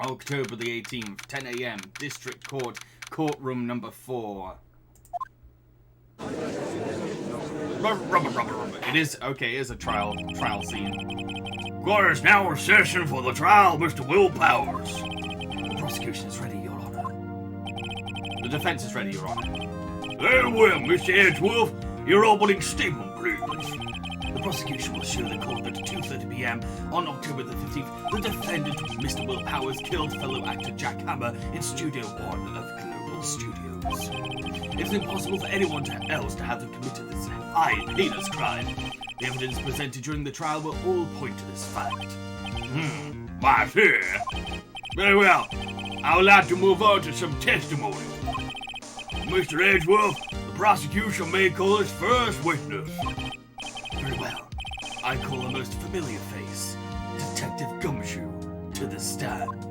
October the 18th, 10 a.m. District Court, courtroom number 4. It is a trial scene. Court is now in session for the trial of Mr. Will Powers. The prosecution is ready, Your Honor. The defense is ready, Your Honor. Very well, Mr. Edgeworth. Your opening statement, please. The prosecution will assure the court that at 2:30 p.m. on October the 15th, the defendant, Mr. Will Powers, killed fellow actor Jack Hammer in Studio 1 of Global Studios. It is impossible for anyone else to have committed this heinous crime. The evidence presented during the trial will all point to this fact. I see. Very well. I would like to move on to some testimony. Mr. Edgeworth, the prosecution may call its first witness. Very well. I call a most familiar face, Detective Gumshoe, to the stand.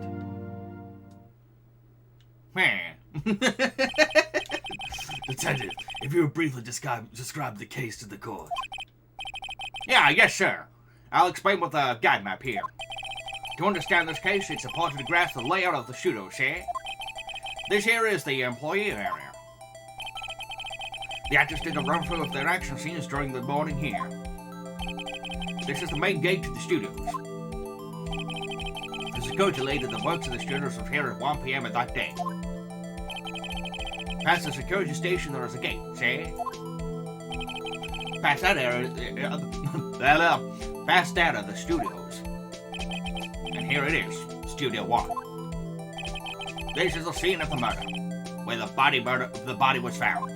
Detective, if you would briefly describe the case to the court. Yes, sir. I'll explain with the guide map here. To understand this case, it's important to grasp the layout of the studio, see? This here is the employee area. The actors did a run-through of their action scenes during the morning here. This is the main gate to the studios. The security lady that works at the studios was here at 1 p.m. of that day. Past the security station, there is a gate, see? Past that are the studios. And here it is, Studio 1. This is the scene of the murder, where the body was found.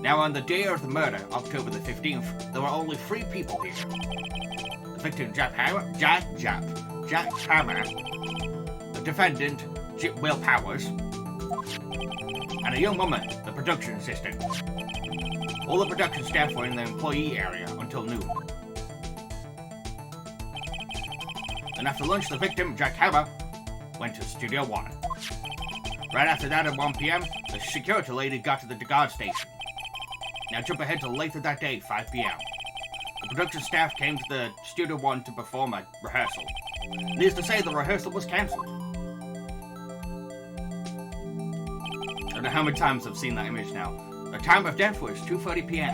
Now, on the day of the murder, October the 15th, there were only 3 people here. The victim, Jack Hammer, the defendant, Will Powers, and a young woman, the production assistant. All the production staff were in the employee area until noon. Then after lunch, the victim, Jack Hammer, went to Studio 1. Right after that, at 1 p.m., the security lady got to the guard station. Now jump ahead to later that day, 5 p.m. The production staff came to the Studio 1 to perform a rehearsal. Needless to say, the rehearsal was cancelled. I don't know how many times I've seen that image now. The time of death was 2:30 p.m.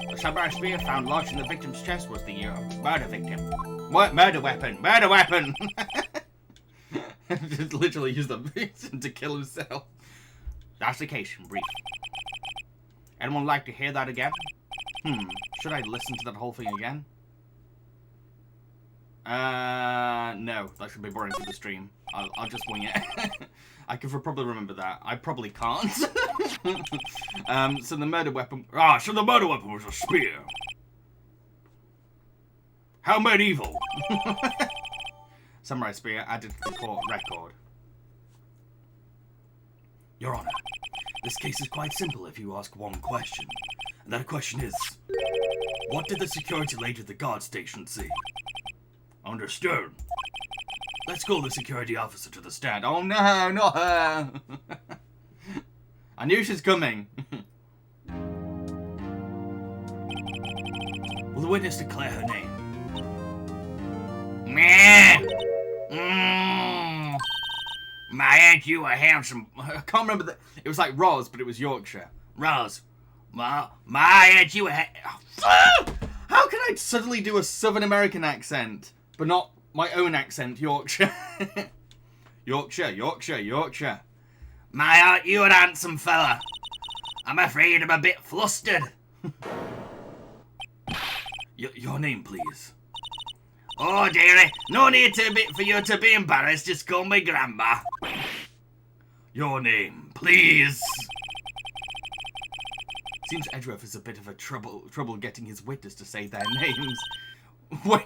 The samurai spear found lodged in the victim's chest was the murder victim. What? Murder weapon! Murder weapon! Just literally used the victim to kill himself. That's the case in brief. Anyone like to hear that again? Should I listen to that whole thing again? No. That should be boring for the stream. I'll just wing it. I could probably remember that. I probably can't. So the murder weapon... So the murder weapon was a spear. How medieval. Samurai spear added to the court record. Your Honor, this case is quite simple if you ask one question. And that question is, what did the security lady at the guard station see? Understood. Let's call the security officer to the stand. Oh no, not her! I knew she's coming. Will the witness declare her name? My aunt, you are handsome. I can't remember that. It was like Roz, but it was Yorkshire. Roz. My aunt, you are How can I suddenly do a Southern American accent, but not my own accent, Yorkshire? Yorkshire. My aunt, you are a handsome fella. I'm afraid I'm a bit flustered. Your name, please. Oh, dearie, no need for you to be embarrassed. Just call me Grandma. Your name, please. Seems Edgeworth is a bit of a trouble getting his witness to say their names. Wait.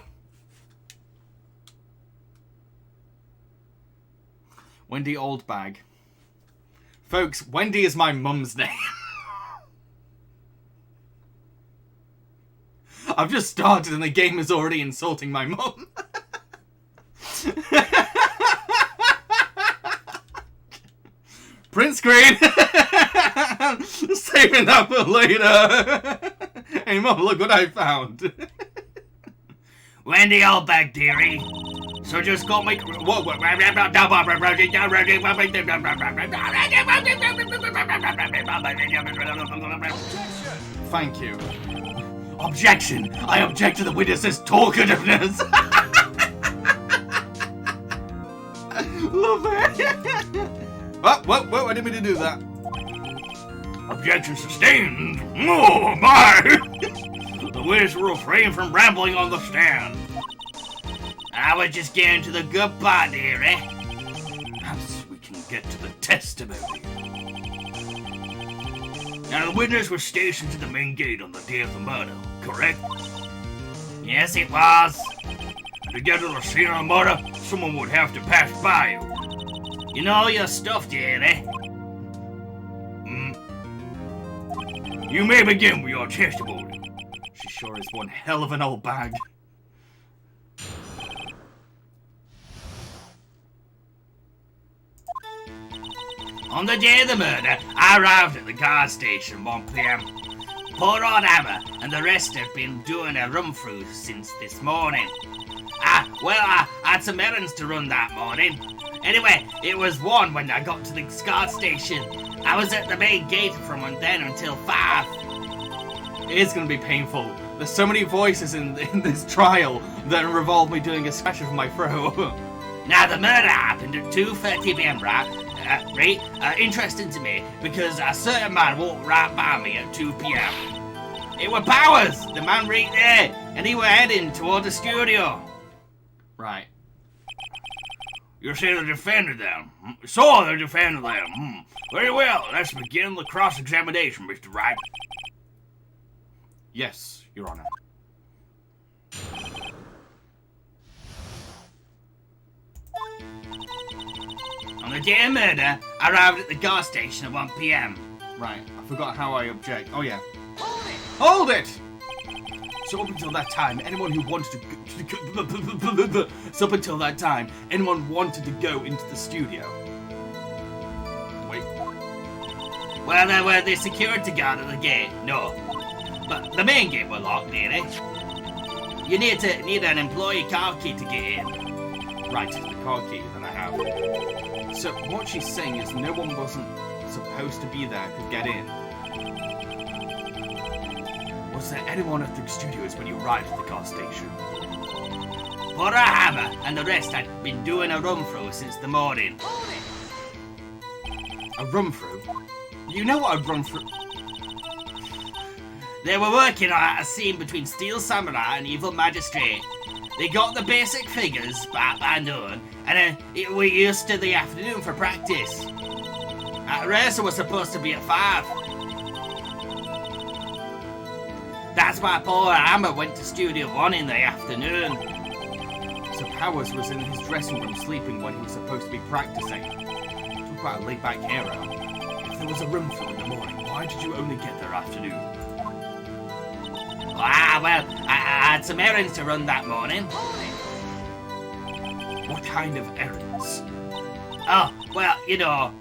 Wendy Oldbag. Folks, Wendy is my mum's name. I've just started and the game is already insulting my mum. Print screen! Saving that for later! Hey mum, look what I found. Wendy all back, dearie. So just go make... Thank you. Objection! I object to the witness's talkativeness! Love it! Whoa, I didn't mean to do that. Objection sustained. Oh, my! The witness will refrain from rambling on the stand. I was just getting to the good part, dearie. Perhaps we can get to the testimony. Now, the witness was stationed to the main gate on the day of the murder, correct? Yes, it was. To get to the scene of the murder, someone would have to pass by you. You know your stuff, dearie. You may begin with your testimony. She sure is one hell of an old bag. On the day of the murder, I arrived at the guard station 1 p.m. Poor old Hammer and the rest have been doing a run-through since this morning. I had some errands to run that morning. Anyway, it was 1 when I got to the guard station. I was at the main gate from then until 5. It is going to be painful. There's so many voices in this trial that revolve me doing a scratch of my throat. Now, the murder happened at 2:30 p.m., right? Interesting to me because a certain man walked right by me at 2 p.m. It was Powers, the man right there, and he was heading toward the studio. Right. You say the defendant then? So the defendant then. Very well, let's begin the cross-examination, Mr. Wright. Yes, Your Honor. On the day of murder, I arrived at the guard station at 1 p.m. Right, I forgot how I object. Oh yeah. Hold it! So up until that time, anyone who wanted to go into the studio. Wait. Well, there were the security guard at the gate, no. But the main gate was locked, didn't it? You need an employee car key to get in. Right, the car key that I have. So what she's saying is no one wasn't supposed to be there could get in. Was there anyone at the studios when you arrived at the car station? Poor Hammer and the rest had been doing a run-through since the morning. A run-through? You know what a run-through... They were working on a scene between Steel Samurai and Evil Magistrate. They got the basic figures back by noon, and then we used to the afternoon for practice. Rehearsal was supposed to be at 5. That's why Paul Hammer went to Studio 1 in the afternoon. So Powers was in his dressing room sleeping when he was supposed to be practicing. Talk about a laid-back hero. If there was a room full in the morning, why did you only get there afternoon? Well, I had some errands to run that morning. What kind of errands? Oh, well, you know.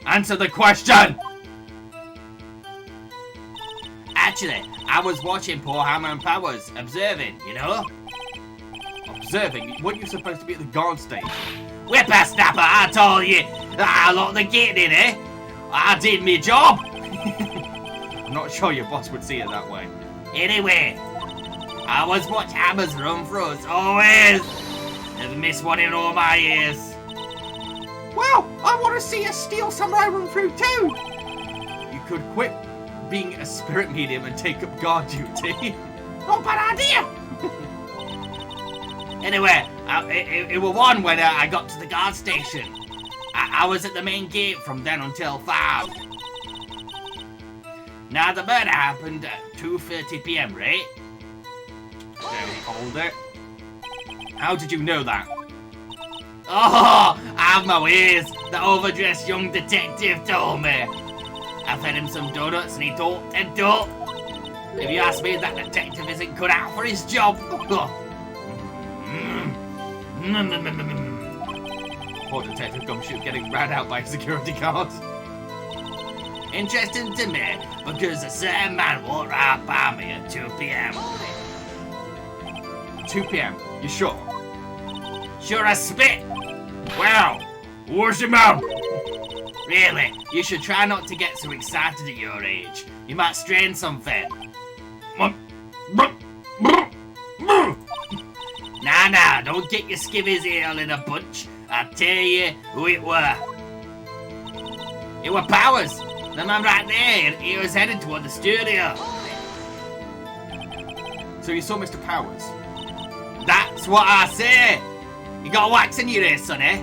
Answer the question! Actually, I was watching poor Hammer and Powers, observing, you know? Observing? Weren't you supposed to be at the guard station? Whippersnapper, I told you! I locked the gate in, eh? I did my job! I'm not sure your boss would see it that way. Anyway, I was watching Hammer's run-throughs, always! Never missed one in all my years. Well, I want to see a Steel Samurai run-through too! You could quit being a spirit medium and take up guard duty. Not bad idea! Anyway, it was 1 when I got to the guard station. I was at the main gate from then until 5. Now, the murder happened at 2:30 p.m., right? Hold it. How did you know that? Oh, I have my ways. The overdressed young detective told me. I fed him some donuts and he talked and talked. If you ask me, that detective isn't cut out for his job. Poor Detective Gumshoe getting ran out by a security guard. Interesting to me, because a certain man walked right by me at 2 p.m. 2 p.m. You sure? Sure as spit. Well, what's the matter? Really, you should try not to get so excited at your age. You might strain something. Nah, don't get your skivvies all in a bunch. I'll tell you who it were. It were Powers. The man right there, he was headed toward the studio. So you saw Mr. Powers? That's what I say. You got wax in your ear, sonny.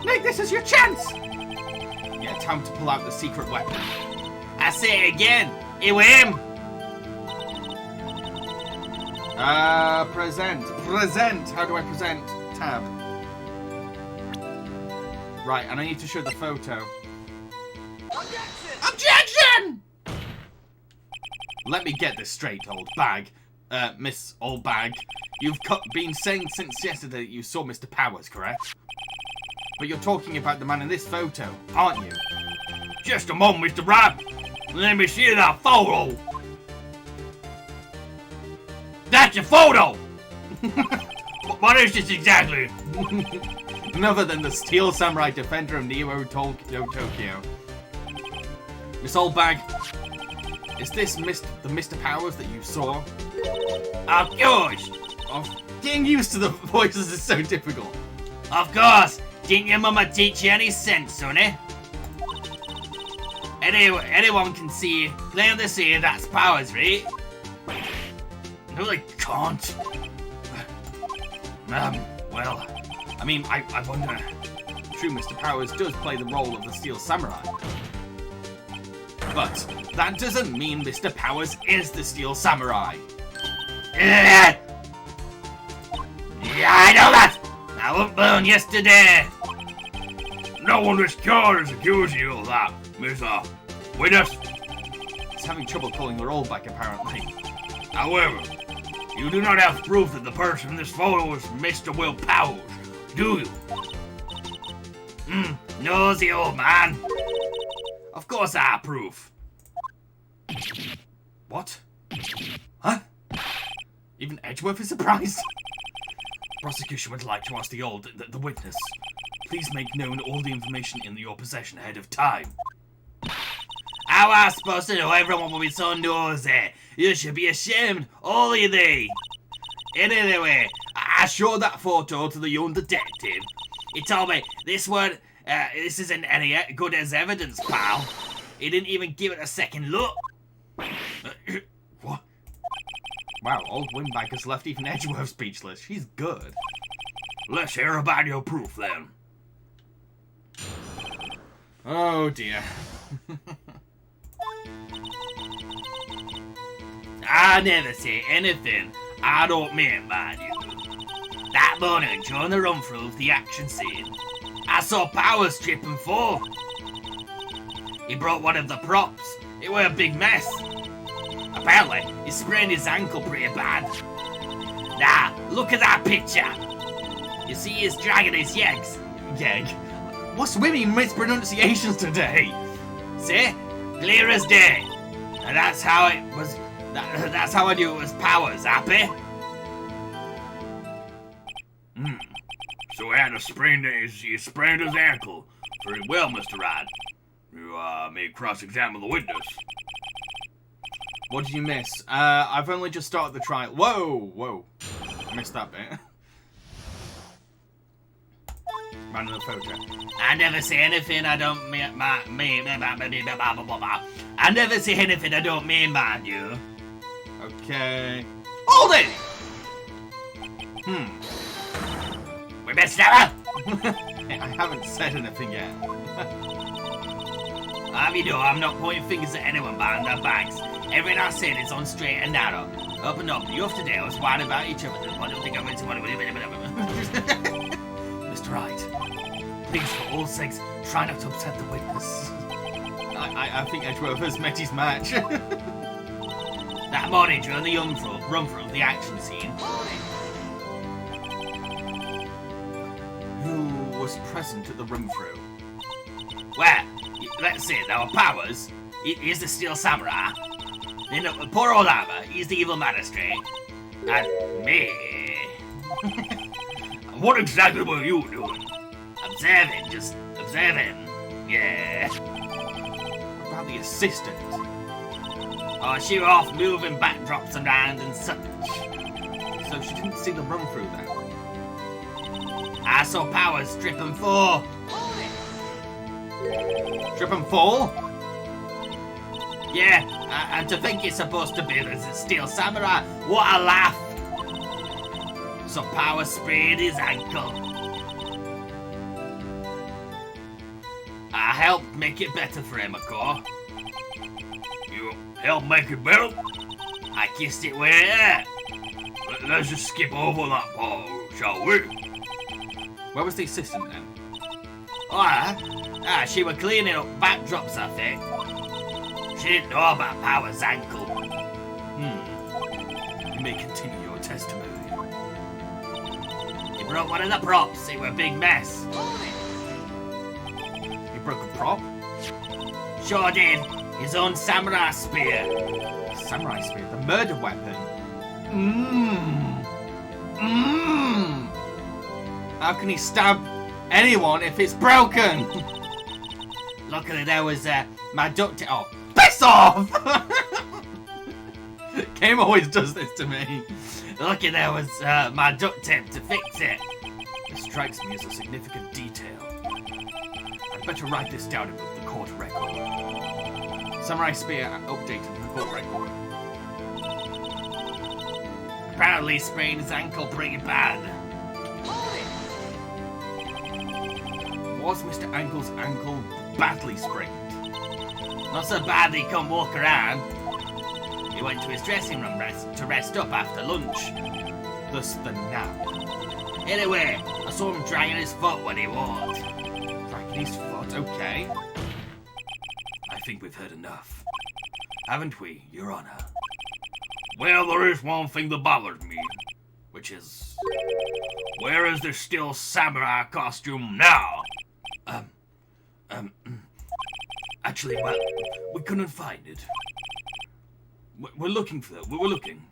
Nick, this is your chance. Yeah, time to pull out the secret weapon. I say it again. It was him. Present. How do I present? Tab. Right, and I need to show the photo. Objection! Let me get this straight, old bag. Miss Old Bag. You've been saying since yesterday that you saw Mr. Powers, correct? But you're talking about the man in this photo, aren't you? Just a moment, Mr. Wright. Let me see that photo. That's a photo! What is this exactly? None other than the Steel Samurai Defender of Neo Tokyo. Miss Old Bag, is this the Mr. Powers that you saw? Of course! Getting used to the voices is so difficult. Of course! Didn't your mama teach you any sense, sonny? Anyone can see, plainly see that's Powers, right? No, they can't. Well, I mean, I wonder. True, Mr. Powers does play the role of the Steel Samurai. But that doesn't mean Mr. Powers is the Steel Samurai. Yeah, I know that! I was born yesterday! No one this car is accusing you of that, Mr. Witness. He's having trouble pulling the roll back, apparently. However, you do not have proof that the person in this photo is Mr. Will Powers, do you? Nosy old man. Of course I have proof. What? Huh? Even Edgeworth is surprised? Prosecution would like to ask the witness. Please make known all the information in your possession ahead of time. How am I supposed to know everyone will be so nosy? You should be ashamed, all of thee. Anyway, I showed that photo to the young detective. He told me this isn't any good as evidence, pal. He didn't even give it a second look. What? Wow, old Windbag has left even Edgeworth speechless. She's good. Let's hear about your proof, then. Oh, dear. I never say anything I don't mean, mind you. That morning, during the run-through of the action scene, I saw Powers trip and fall. He broke one of the props. It was a big mess. Apparently, he sprained his ankle pretty bad. Now, look at that picture. You see he's dragging his yeggs. Yeg? What's winning mispronunciations today? See? Clear as day. And that's how it was. That's how I knew it was Powers, happy? So he sprained his ankle. Very well, Mr. Wright. You may cross-examine the witness. What did you miss? I've only just started the trial. Whoa. I missed that bit. Man in the photo. I never say anything I don't mean. I never say anything I don't mean, mind you. Okay. Hold it! We missed out. I haven't said anything yet. Have you know, I'm not pointing fingers at anyone behind their backs. Everything I said is on straight and narrow. Open up. You of today was whining about each other. I don't think I'm into one. Mr. Wright, please, for all sakes, try not to upset the witness. I think Edgeworth has met his match. That morning during the run-through of the action scene. Who was present at the run-through? Well, let's say there were Powers. He's the Steel Samurai. Then poor old Hammer, he's the evil magistrate. And me, What exactly were you doing? Observing, just observing. Yeah. What about the assistant? Oh, she was off moving backdrops around and such. So she didn't see the run through then. I saw Powers trip and fall. Trip and fall? Yeah, and to think it's supposed to be the Steel Samurai. What a laugh. So Powers sprayed his ankle. I helped make it better for him, of course. You help make it better? I kissed it where it hurt. Let's just skip over that part, shall we? Where was the assistant then? She was cleaning up backdrops, I think. She didn't know about Power's ankle. You may continue your testimony. He broke one of the props. It was a big mess. He broke a prop? Sure did. His own samurai spear. Samurai spear, the murder weapon. How can he stab anyone if it's broken? Luckily there was my duct tape. Oh, Piss off! Game always does this to me. lucky there was my duct tape to fix it. This strikes me as a significant detail. I'd better write this down in the court record. Samurai spear updated the court record. Apparently sprained his ankle pretty bad. Was Mr. Ankle's ankle badly sprained? Not so bad he couldn't walk around. He went to his dressing room to rest up after lunch. Thus the nap. Anyway, I saw him dragging his foot when he walked. Dragging his foot, okay. I think we've heard enough. Haven't we, Your Honor? Well, there is one thing that bothers me. Which is... Where is the Steel Samurai costume now? Actually, well, we couldn't find it. We're looking for it. We're looking.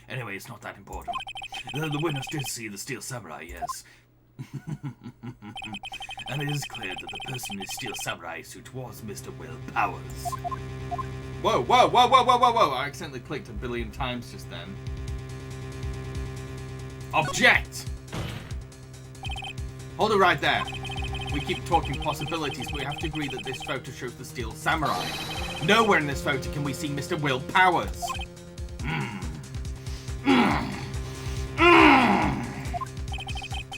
Anyway, it's not that important. The witness did see the Steel Samurai, yes. And it is clear that the person in the Steel Samurai suit was Mr. Will Powers. Whoa, whoa, whoa, whoa, whoa, whoa, whoa! I accidentally clicked a billion times just then. Object! Hold it right there. We keep talking possibilities, but we have to agree that this photo shows the Steel Samurai. Nowhere in this photo can we see Mr. Will Powers.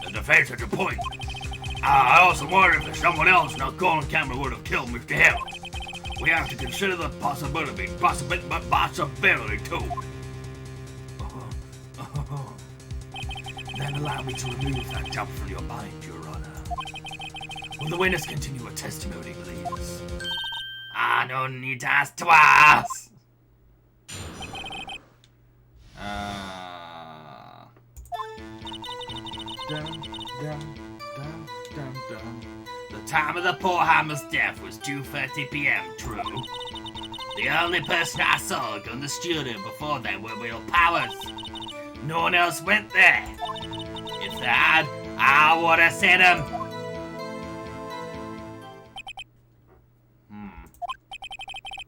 The defense had a point. I also wonder if there's someone else not on camera would have killed Mr. Hill. We have to consider the possibility too. Then allow me to remove that doubt from your mind, Your Honor. Will the witness continue her testimony, please? I don't need to ask twice. The time of the poor hammer's death was 2:30 p.m. True. The only person I saw go in the studio before then were Will Powers. No one else went there. If they had, I would have seen him.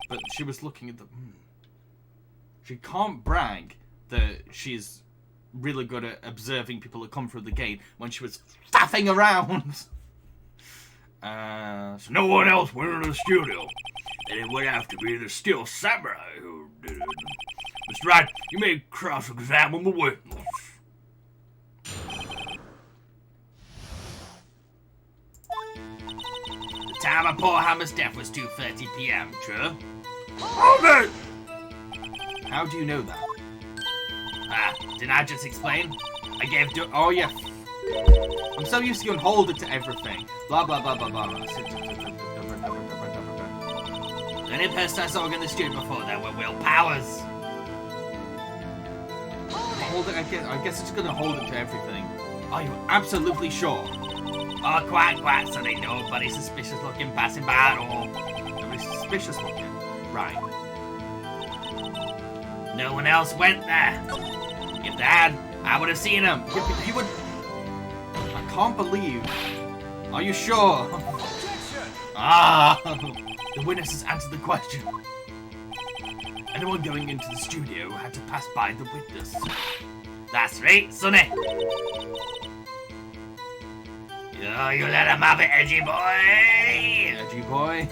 But she was looking at the... She can't brag that she's really good at observing people that come through the gate when she was faffing around. So no one else went into the studio. And it would have to be the Steel Samurai who did it. Mr. Wright, you may cross-examine the witness. The time of poor hammer's death was 2:30 p.m. True. Hold it! How do you know that? Didn't I just explain? I gave Oh, yeah. I'm so used to going hold it to everything. Blah, blah, blah, blah, blah. The only person I saw in the studio before that were Will Powers. Hold it, I guess it's gonna hold it to everything. Are you absolutely sure? Oh, quite, so they nobody suspicious looking passing by at all. Nobody suspicious looking. Right. No one else went there. If they had, I would have seen him. He would... I can't believe... Are you sure? Ah! The witness has answered the question. Anyone going into the studio had to pass by the witness. That's right, Sonny. Oh, you let him have it, edgy boy. Edgy boy.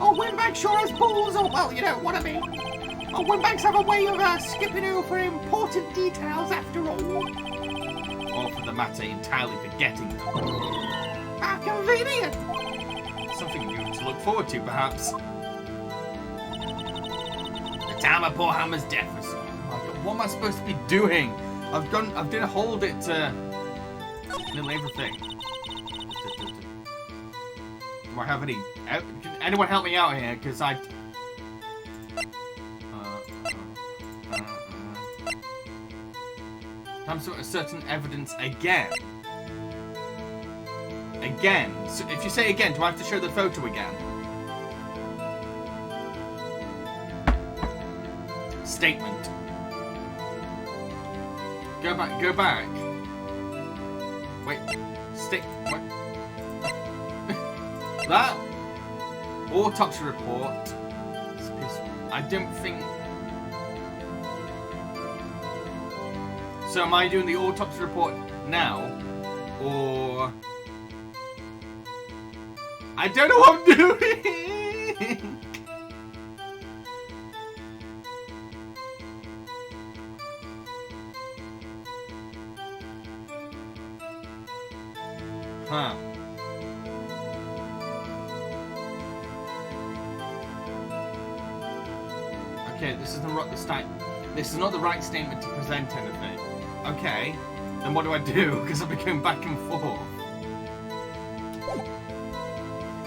Oh, windbags sure has balls. Oh, well, you know what I mean. Oh, windbags have a way of skipping over important details after all. Or for the matter, entirely forgetting them. Ah, convenient. Something new to look forward to, perhaps. The time of poor Hammer's death was... Oh my God, what am I supposed to be doing? I've done hold it to nearly everything. Do I have any... Can anyone help me out here? Because I... I'm certain evidence again. Again. So if you say again, do I have to show the photo again? Statement. Go back. Go back. Wait. Wait. That autopsy report. I don't think. So am I doing the autopsy report now, or I don't know what I'm doing. Huh. Okay, this is not the right statement to present anything. Okay, then what do I do? Because I've been going back and forth.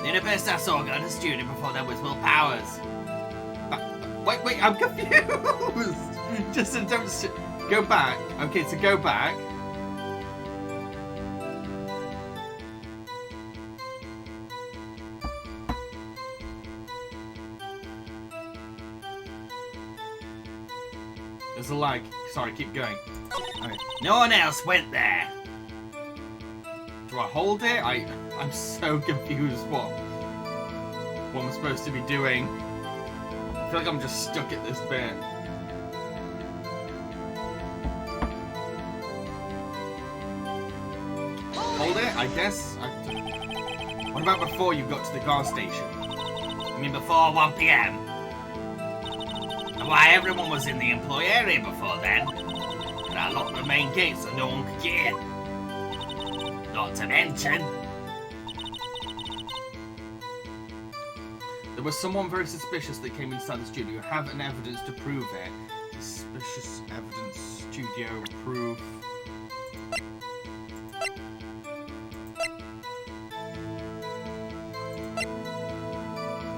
Then the best I saw got a student before there was Will Powers. Wait, I'm confused. Just don't go back. Okay, so go back. There's a lag. Sorry, keep going. Okay. No one else went there. Do I hold it? I'm so confused what I'm supposed to be doing. I feel like I'm just stuck at this bit. Hold it, I guess. What about before you got to the gas station? I mean before 1 PM. Why, everyone was in the employee area before then. And I locked the main gate so no one could get in. Not to mention... There was someone very suspicious that came inside the studio. Have an evidence to prove it. Suspicious evidence, studio proof.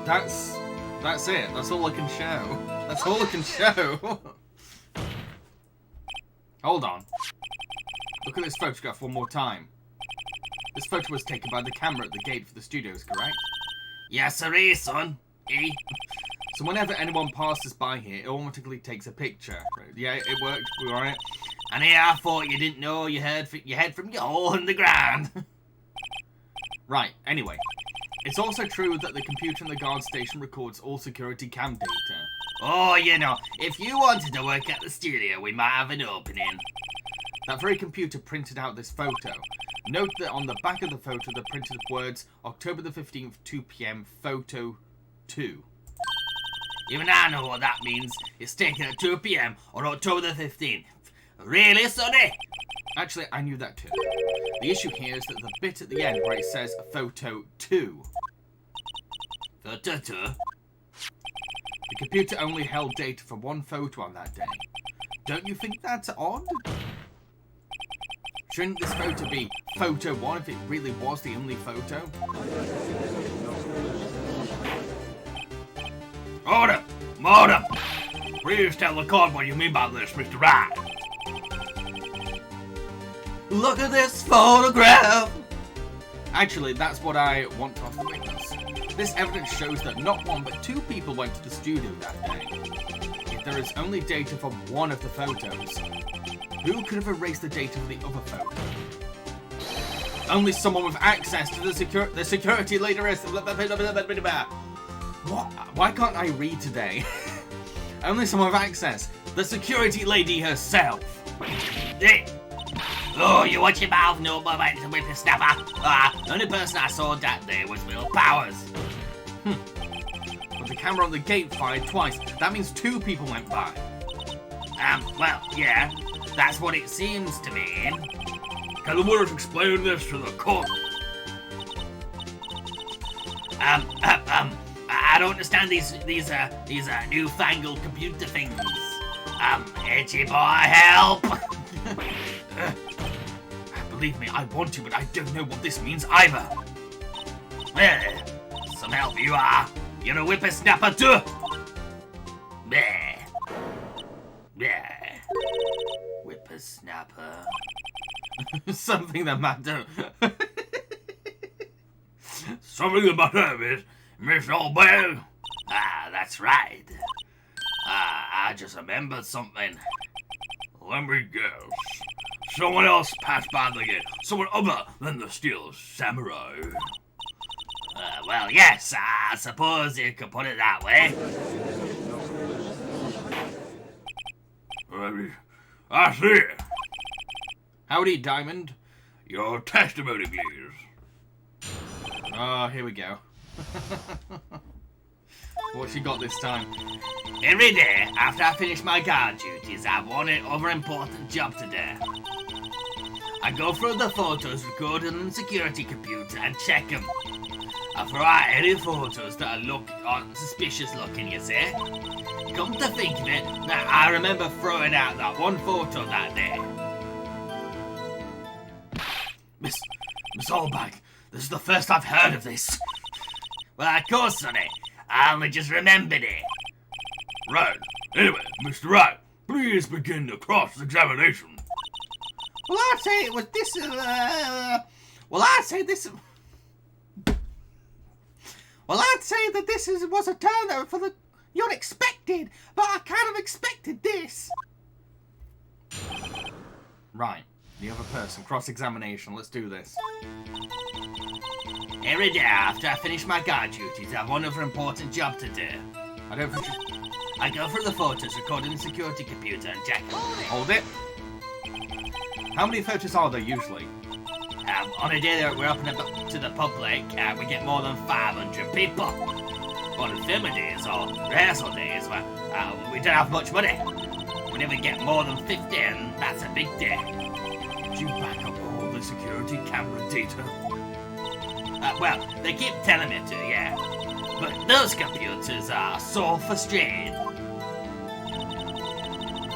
That's it. That's all I can show. That's all I can show. Hold on. Look at this photograph one more time. This photo was taken by the camera at the gate for the studios, correct? Yes, sir, son. So whenever anyone passes by here, it automatically takes a picture. Yeah, it worked. We were on it. And here I thought you didn't know you heard from your hole in the ground. Right, anyway. It's also true that the computer in the guard station records all security cam data. Oh, you know, if you wanted to work at the studio, we might have an opening. That very computer printed out this photo. Note that on the back of the photo, the printed words, October the 15th, 2 PM, photo 2. Even I know what that means. It's taken at 2 PM on October the 15th. Really, Sonny? Actually, I knew that too. The issue here is that the bit at the end where it says photo 2. Photo 2? The computer only held data for one photo on that day. Don't you think that's odd? Shouldn't this photo be photo 1 if it really was the only photo? Order! Please tell the court what you mean by this, Mr. Wright. Look at this photograph! Actually, that's what I want off the witness. This evidence shows that not one but 2 people went to the studio that day. If there is only data from one of the photos, who could have erased the data from the other photo? Only someone with access to the security later is. What? Why can't I read today? Only someone with access. The security lady herself. Oh, you watch your mouth, no more about the whippersnapper. The only person I saw that day was Will Powers. But the camera on the gate fired twice. That means 2 people went by. Well, yeah, that's what it seems to me. Can the lawyers explain this to the court? I don't understand these newfangled computer things. Itchy boy, help! Believe me, I want to, but I don't know what this means either. Well, some help you are. You're a whippersnapper too. Bleh. Bleh. Whippersnapper. Something the matter. Something the matter, Miss Oldbag? That's right. I just remembered something. Let me guess. Someone else passed by the gate. Someone other than the Steel Samurai. Well, yes, I suppose you could put it that way. I see. Howdy, Diamond. Your testimony, please. Oh, here we go. What's she got this time? Every day, after I finish my guard duties, I have one other important job to do. I go through the photos recorded on the security computer and check them. I throw out any photos that are suspicious looking, you see. Come to think of it, now I remember throwing out that one photo that day. Miss Oldbag, this is the first I've heard of this. Well, of course, sonny. I only just remembered it. Right. Anyway, Mr. Wright, please begin the cross-examination. Well, I'd say it was this. Well, I'd say this. Well, I'd say that this was a turn for the unexpected, but I kind of expected this. Right. The other person. Cross-examination. Let's do this. Every day after I finish my guard duties, I have one other important job to do. I don't think I go through the photos recorded in the security computer and check them. Hold it. How many photos are there usually? On a day that we're open up to the public, we get more than 500 people. On filming days or rehearsal days, we don't have much money. We never get more than 50, and that's a big day. Did you back up all the security camera data? Well, they keep telling me to, yeah. But those computers are so frustrating.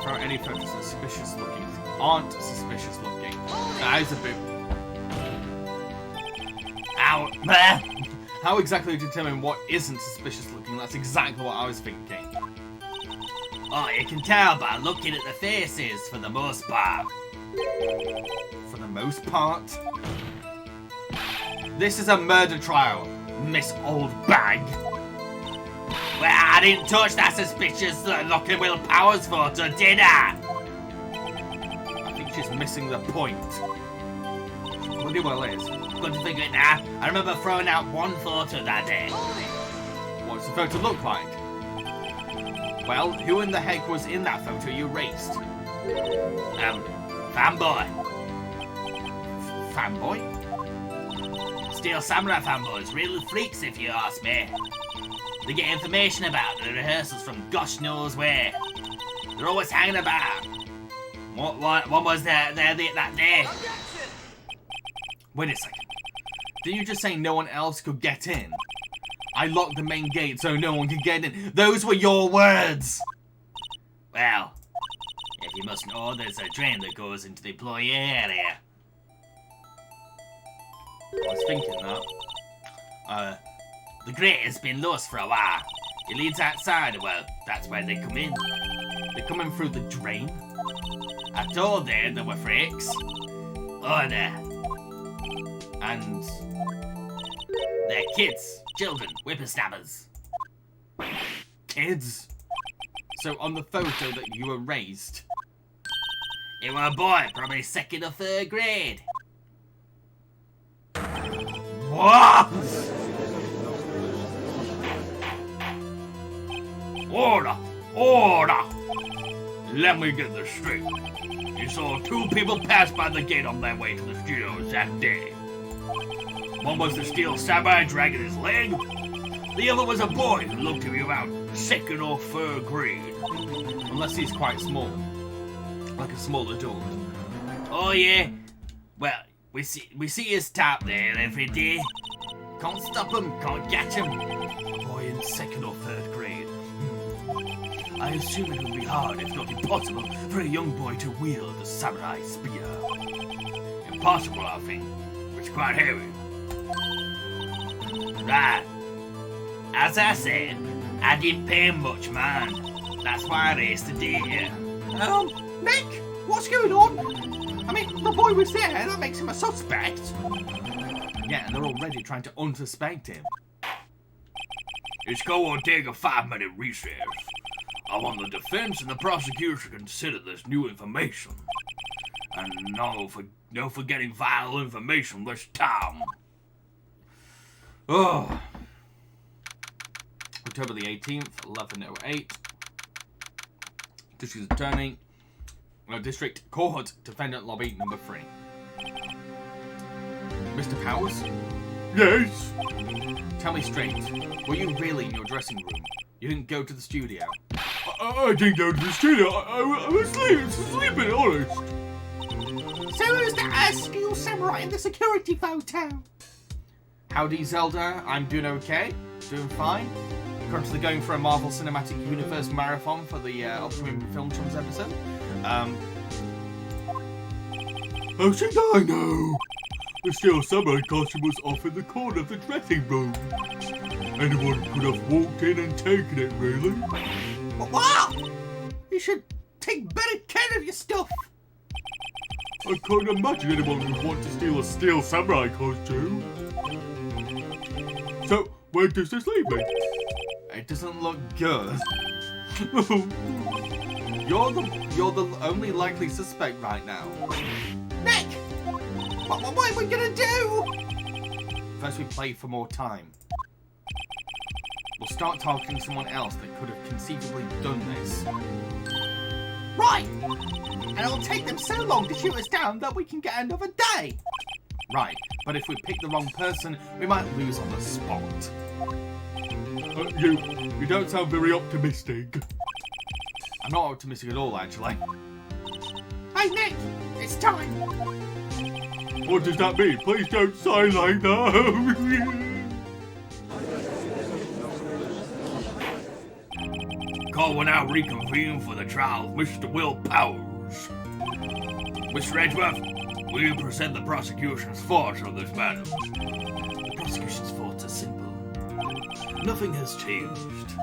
Throw any photos that are suspicious looking. Aren't suspicious looking. That is a bit. How exactly do you determine what isn't suspicious looking? That's exactly what I was thinking. Oh, you can tell by looking at the faces for the most part. For the most part? This is a murder trial, Miss Oldbag. Well, I didn't touch that suspicious looking Will Powers photo, did I? I think she's missing the point. Bloody well is. Good to figure it now. I remember throwing out one photo that day. What's the photo look like? Well, who in the heck was in that photo you erased? Fanboy. Fanboy? Steel Samurai fanboys, real freaks if you ask me. They get information about the rehearsals from gosh knows where. They're always hanging about. What was there that day? Wait a second. Did you just say no one else could get in? I locked the main gate so no one could get in. Those were your words! Well, if you must know, there's a drain that goes into the employee area. I was thinking that. The grate has been lost for a while. It leads outside, well, that's where they come in. They come in through the drain? I told them they were freaks. Oh, there. And They're kids, children, whippersnappers. Kids? So on the photo that you erased, it were a boy, probably 2nd or 3rd grade. what? Order! Order! Let me get this straight. You saw 2 people pass by the gate on their way to the studios that day. One was the steel samurai dragging his leg. The other was a boy who looked to be about 2nd or 3rd grade. Unless he's quite small. Like a small adult. Oh yeah? Well, we see his top there every day. Can't stop him, can't catch him. Boy in 2nd or 3rd grade. I assume it would be hard, if not impossible, for a young boy to wield a samurai spear. Impossible, I think. It's quite heavy. Right. As I said, I didn't pay him much mind. That's why I raced the day here. Nick, what's going on? I mean, the boy was there, that makes him a suspect. Yeah, and they're already trying to unsuspect him. It's going to take a 5-minute recess. I want the defense and the prosecution to consider this new information. And no forgetting vital information this time. Oh. October the 18th, 11:08. District Attorney, District Court, Defendant Lobby number 3. Mr. Powers? Yes? Tell me straight, were you really in your dressing room? You didn't go to the studio? I didn't go to the studio. I was sleeping, honest. So who's that steel samurai in the security photo? Howdy, Zelda. I'm doing okay. Doing fine. Currently going for a Marvel Cinematic Universe marathon for the upcoming Film Chums episode. How should I know? The steel samurai costume was off in the corner of the dressing room. Anyone could have walked in and taken it, really. Wow! You should take better care of your stuff. I can't imagine anyone would want to steal a steel samurai costume. So, where does this leave me? It doesn't look good. You're the only likely suspect right now. Nick! What are we gonna do? First we play for more time. We'll start targeting someone else that could have conceivably done this. Right! And it'll take them so long to shoot us down that we can get another day. Right, but if we pick the wrong person, we might lose on the spot. You don't sound very optimistic. I'm not optimistic at all, actually. Hey Nick, it's time. What does that mean? Please don't sign like that. Call will now reconvene for the trial of Mr. Will Powers. Mr. Edgeworth, will you present the prosecution's thoughts on this matter? The prosecution's thoughts are simple. Nothing has changed.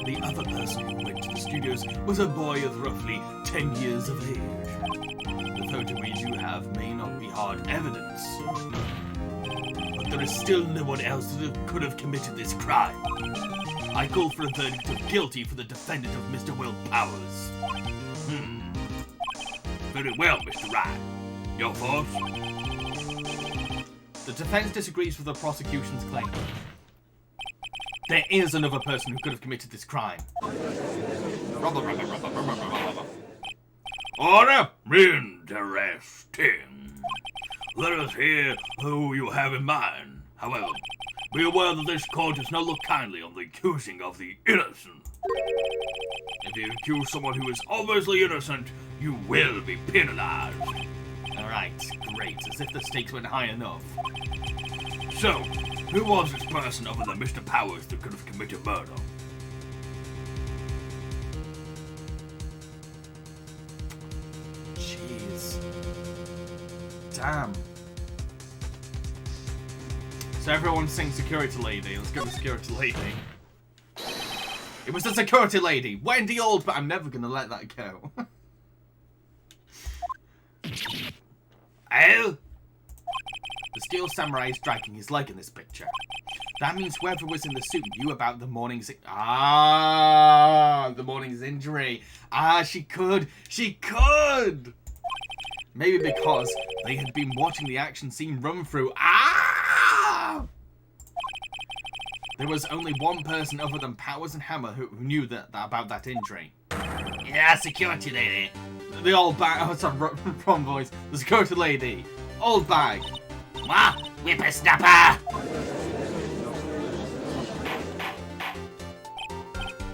The other person who went to the studios was a boy of roughly 10 years of age. The photo we do have may not be hard evidence, but there is still no one else that could have committed this crime. I call for a verdict of guilty for the defendant of Mr. Will Powers. Very well, Mr. Wright. Your thoughts? The defense disagrees with the prosecution's claim. There is another person who could have committed this crime. Order? Interesting. Let us hear who you have in mind. However, be aware that this court does not look kindly on the accusing of the innocent. If you accuse someone who is obviously innocent, you will be penalized. Alright, great. As if the stakes weren't high enough. So, who was this person other than Mr. Powers that could have committed murder? Jeez. Damn. So everyone's saying security lady. Let's go with security lady. It was the security lady! Wendy Old, but I'm never gonna let that go. Oh? The steel samurai is dragging his leg in this picture. That means whoever was in the suit knew about the morning's... the morning's injury. She could! Maybe because they had been watching the action scene run through. There was only one person other than Powers and Hammer who knew about that injury. Yeah, security lady. The old bag... Oh, sorry, wrong voice. The security lady. Old bag. What? Whippersnapper!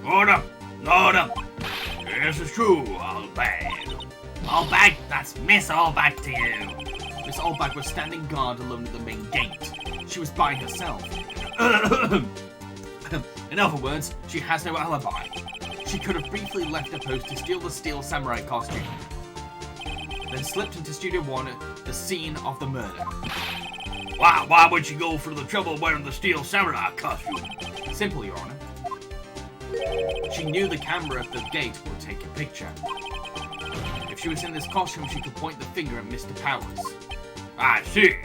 Order! This is true, old bag. Old bag, that's Miss Old Bag to you. Miss Old Bag was standing guard alone at the main gate. She was by herself. In other words, she has no alibi. She could have briefly left her post to steal the steel samurai costume, then slipped into Studio 1 at the scene of the murder. Why would she go for the trouble of wearing the steel samurai costume? Simple, Your Honor. She knew the camera at the gate would take a picture. If she was in this costume, she could point the finger at Mr. Powers. I see.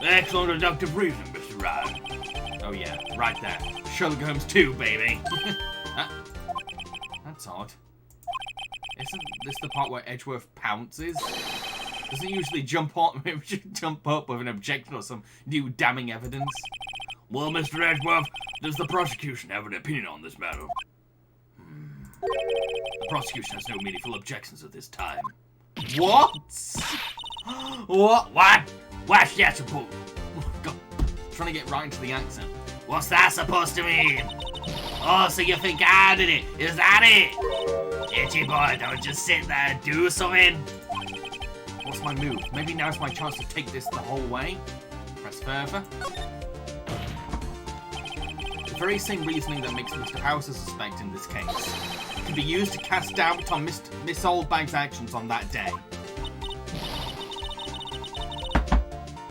Excellent deductive reasoning, Mr. Wright. Oh yeah, right there. Sherlock Holmes 2, baby. That's odd. Isn't this the part where Edgeworth pounces? Doesn't he usually jump up with an objection or some new damning evidence? Well, Mr. Edgeworth, does the prosecution have an opinion on this matter? The prosecution has no meaningful objections at this time. What? What? What's that supposed? God, trying to get right into the accent. What's that supposed to mean? Oh, so you think I did it? Is that it? Itchy boy, don't just sit there and do something. What's my move? Maybe now's my chance to take this the whole way. Press further. The very same reasoning that makes Mr. Powers a suspect in this case can be used to cast doubt on Miss Old Bag's actions on that day.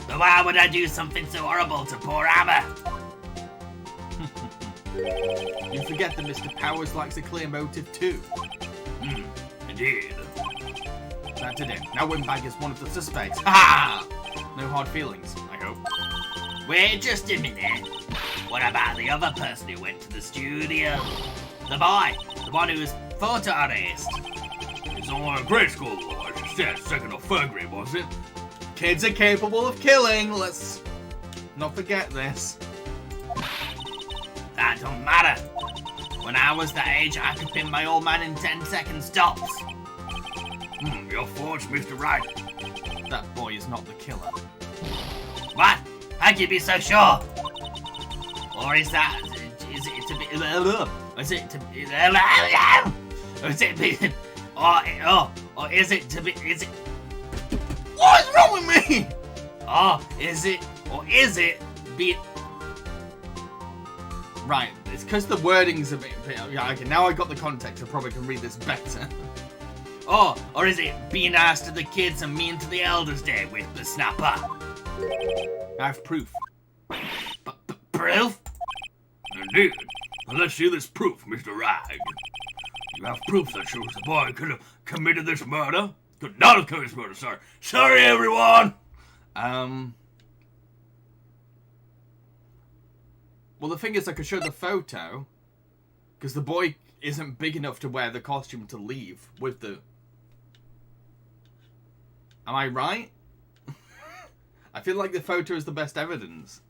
But why would I do something so horrible to poor Hammer? You forget that Mr. Powers likes a clear motive too. Indeed. That did it. Now Wimbag is one of the suspects. Ha! No hard feelings, I hope. Wait just a minute. What about the other person who went to the studio? The boy, the one who was photo artist. It's only a grade school, though. I just said second or third grade, was it? Kids are capable of killing. Let's not forget this. That don't matter. When I was that age, I could pin my old man in 10-second stops. Your thoughts, Mr. Wright? That boy is not the killer. What? How can you be so sure? Or is that... Is it to be... Is it to be... Is it be... Or is it to be... Is it... What is wrong with me? Oh, is it... Or is it... Be... Right, it's because the wording's a bit... Yeah, okay, now I got the context, I probably can read this better. Oh, or is it be nice to the kids and mean to the elders day with the snapper? I have proof. Proof? Indeed. Well, let's see this proof, Mr. Wright. You have proof that shows the boy could have committed this murder? Could not have committed this murder, sorry. Sorry, everyone! Well, the thing is, I could show the photo, because the boy isn't big enough to wear the costume to leave with the... Am I right? I feel like the photo is the best evidence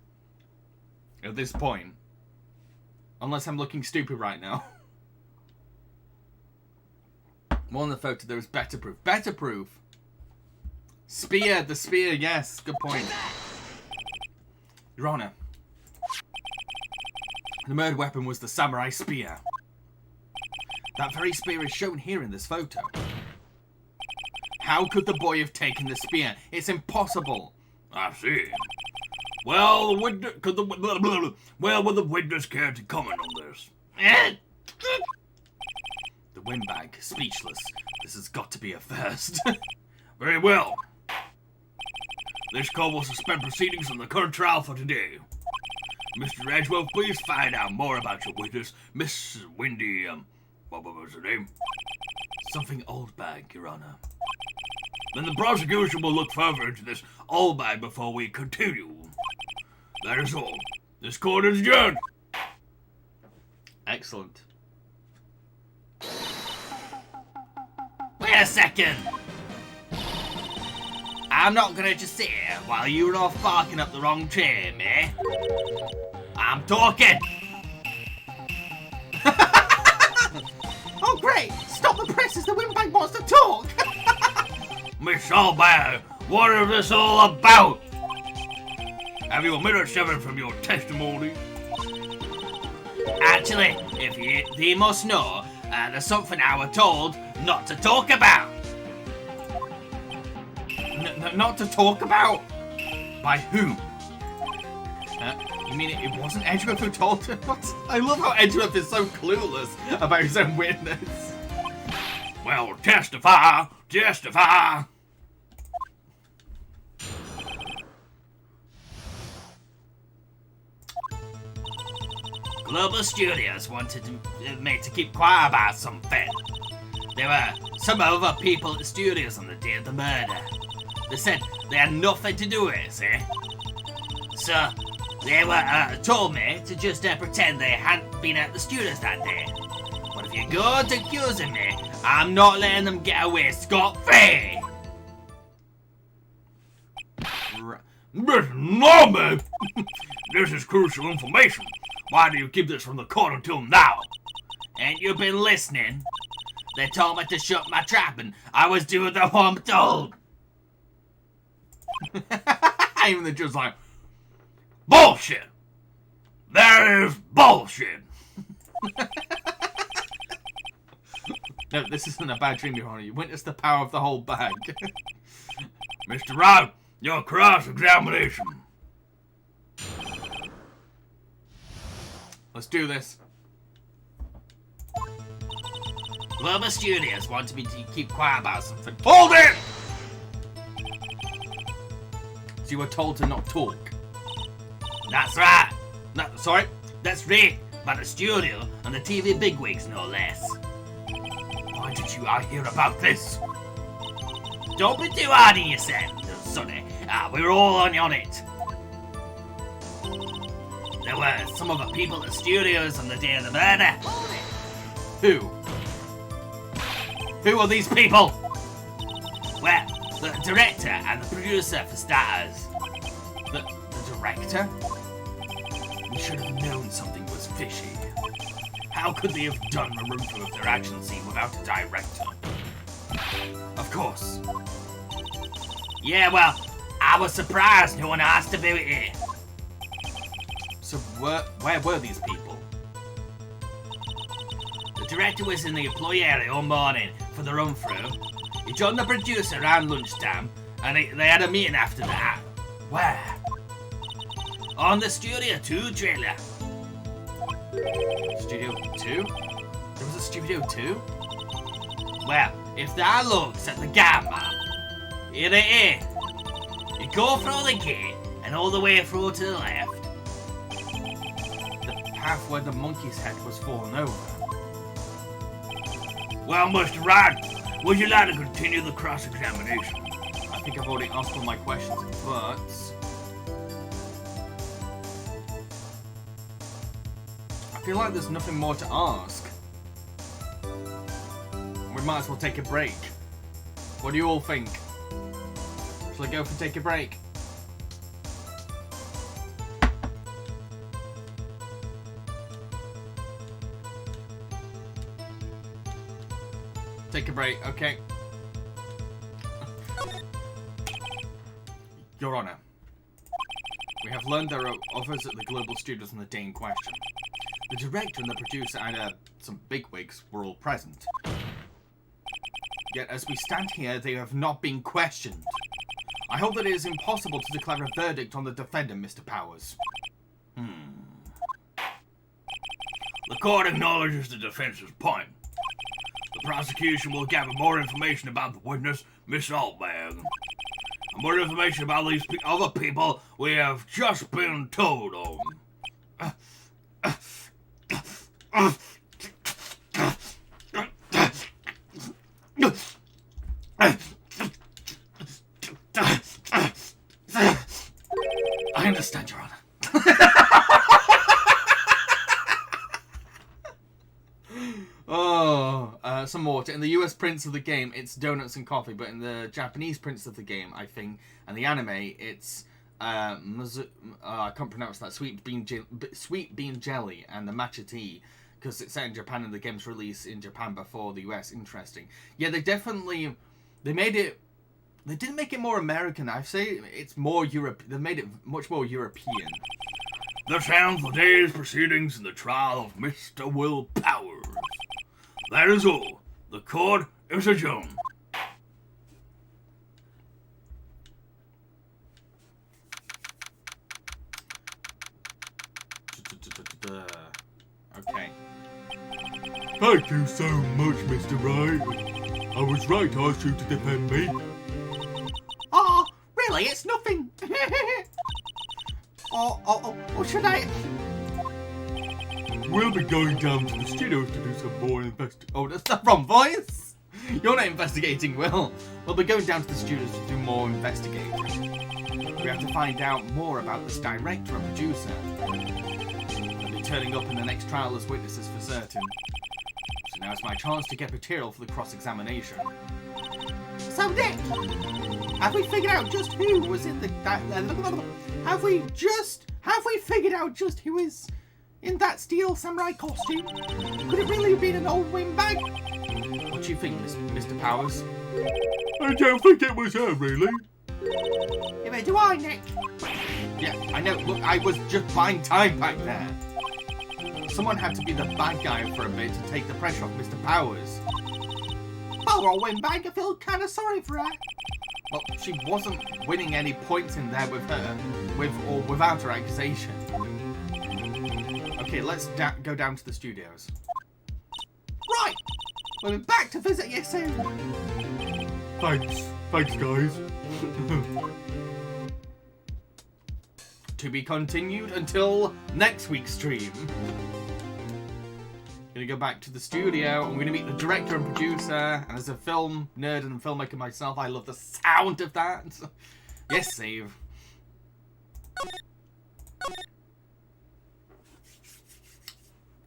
at this point. Unless I'm looking stupid right now. More than the photo, there is better proof. Better proof! Spear! The spear, yes. Good point. Your Honor. The murder weapon was the samurai spear. That very spear is shown here in this photo. How could the boy have taken the spear? It's impossible. I see. Well, would the witness care to comment on this? The windbag, speechless. This has got to be a first. Very well. This court will suspend proceedings on the current trial for today. Mr. Edgeworth, please find out more about your witness, Miss Wendy, what was her name? Something old bag, Your Honor. Then the prosecution will look further into this old bag before we continue. That is all. This court is adjourned. Excellent. Wait a second! I'm not gonna just sit here while you're all barking up the wrong tree, mate. I'm talking! Oh, great! Stop the presses, the windbag wants to talk! Miss Albert, what is this all about? Have you omitted 7 from your testimony? Actually, they must know, there's something I was told not to talk about. Not to talk about? By whom? You mean it wasn't Edgeworth who told him? I love how Edgeworth is so clueless about his own witness. Well, testify! Testify! Global Studios wanted me to keep quiet about something. There were some other people at the studios on the day of the murder. They said they had nothing to do with it, see? So, they were told me to just pretend they hadn't been at the studios that day. But if you go to accusing me, I'm not letting them get away scot-free! No, man! This is crucial information. Why do you keep this from the court until now? Ain't you been listening? They told me to shut my trap and I was doing the what I'm told. Even the judge's like, Bullshit! That is bullshit! no, this isn't a bad dream, Your Honor. You witnessed the power of the whole bag. Mr. Wright, your cross-examination. Let's do this. Global Studios wanted me to keep quiet about something. Hold it! So you were told to not talk. That's right. Sorry? That's right. By the studio and the TV bigwigs, no less. Why did I hear about this? Don't be too hard on yourself, Sonny. We're all on it. There were some other people at the studios on the day of the murder. Who? Who are these people? Well, the director and the producer, for starters. The director? We should have known something was fishy. How could they have done a run-through of their action scene without a director? Of course. Yeah, well, I was surprised no one asked to do it here. So where were these people? The director was in the employee area all morning for the run-through. He joined the producer around lunchtime, and they had a meeting after that. Where? On the Studio 2 trailer. Studio 2? There was a Studio 2? Well, if that looks at the gap map, here it is. You go through the gate and all the way through to the left. The path where the monkey's head was fallen over. Well, Mr. Wright, would you like to continue the cross-examination? I think I've already asked all my questions, but... I feel like there's nothing more to ask. We might as well take a break. What do you all think? Shall I go for take a break? Take a break, okay. Your Honor, we have learned there are others at the Global Studios on the day in question. The director and the producer and some bigwigs were all present. Yet as we stand here, they have not been questioned. I hold that it is impossible to declare a verdict on the defendant, Mr. Powers. The court acknowledges the defense's point. The prosecution will gather more information about the witness, Miss Altbag. And more information about these other people we have just been told of. I understand, Your Honor. some water. In the US prints of the game, it's donuts and coffee, but in the Japanese prints of the game, I think, and the anime, it's I can't pronounce that, sweet bean jelly and the matcha tea, because it's set in Japan and the game's released in Japan before the US. Interesting. Yeah, they didn't make it more American. I'd say it's more Europe. They made it much more European. The town for today's proceedings in the trial of Mr. Will Powers. That is all. The court is adjourned. Okay. Thank you so much, Mr. Wright. I was right to ask you to defend me. Oh, really? It's nothing. or should I? We'll be going down to the studios to do some more investigation. Oh, that's the wrong voice! You're not investigating, Will. We'll be going down to the studios to do more investigating. We have to find out more about this director and producer. They'll be turning up in the next trial as witnesses for certain. So now it's my chance to get material for the cross-examination. So Nick, have we figured out just who was in the? Have we figured out just who is in that steel samurai costume? Could it really have been an old windbag? What do you think, Mr. Powers? I don't think it was her, really. Neither do I, Nick. Yeah, I know. Look, I was just buying time back there. Someone had to be the bad guy for a bit to take the pressure off Mr. Powers. Poor old windbag. I feel kind of sorry for her. Well, she wasn't winning any points in there with her, with or without her accusation. Okay, let's go down to the studios. Right. We'll be back to visit you soon. Thanks, guys. To be continued until next week's stream. Gonna go back to the studio. I'm gonna meet the director and producer. And as a film nerd and filmmaker myself, I love the sound of that. Yes, save.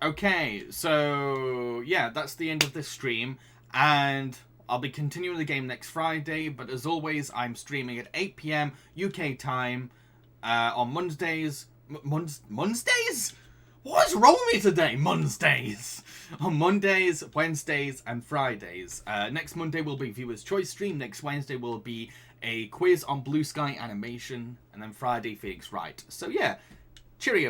Okay, so yeah, that's the end of this stream, and I'll be continuing the game next Friday, but as always, I'm streaming at 8 PM UK time on Mondays. Mondays? What's wrong with me today? Mondays. On Mondays, Wednesdays, and Fridays. Next Monday will be Viewer's Choice stream. Next Wednesday will be a quiz on Blue Sky animation, and then Friday, Phoenix Wright. So yeah, cheerio.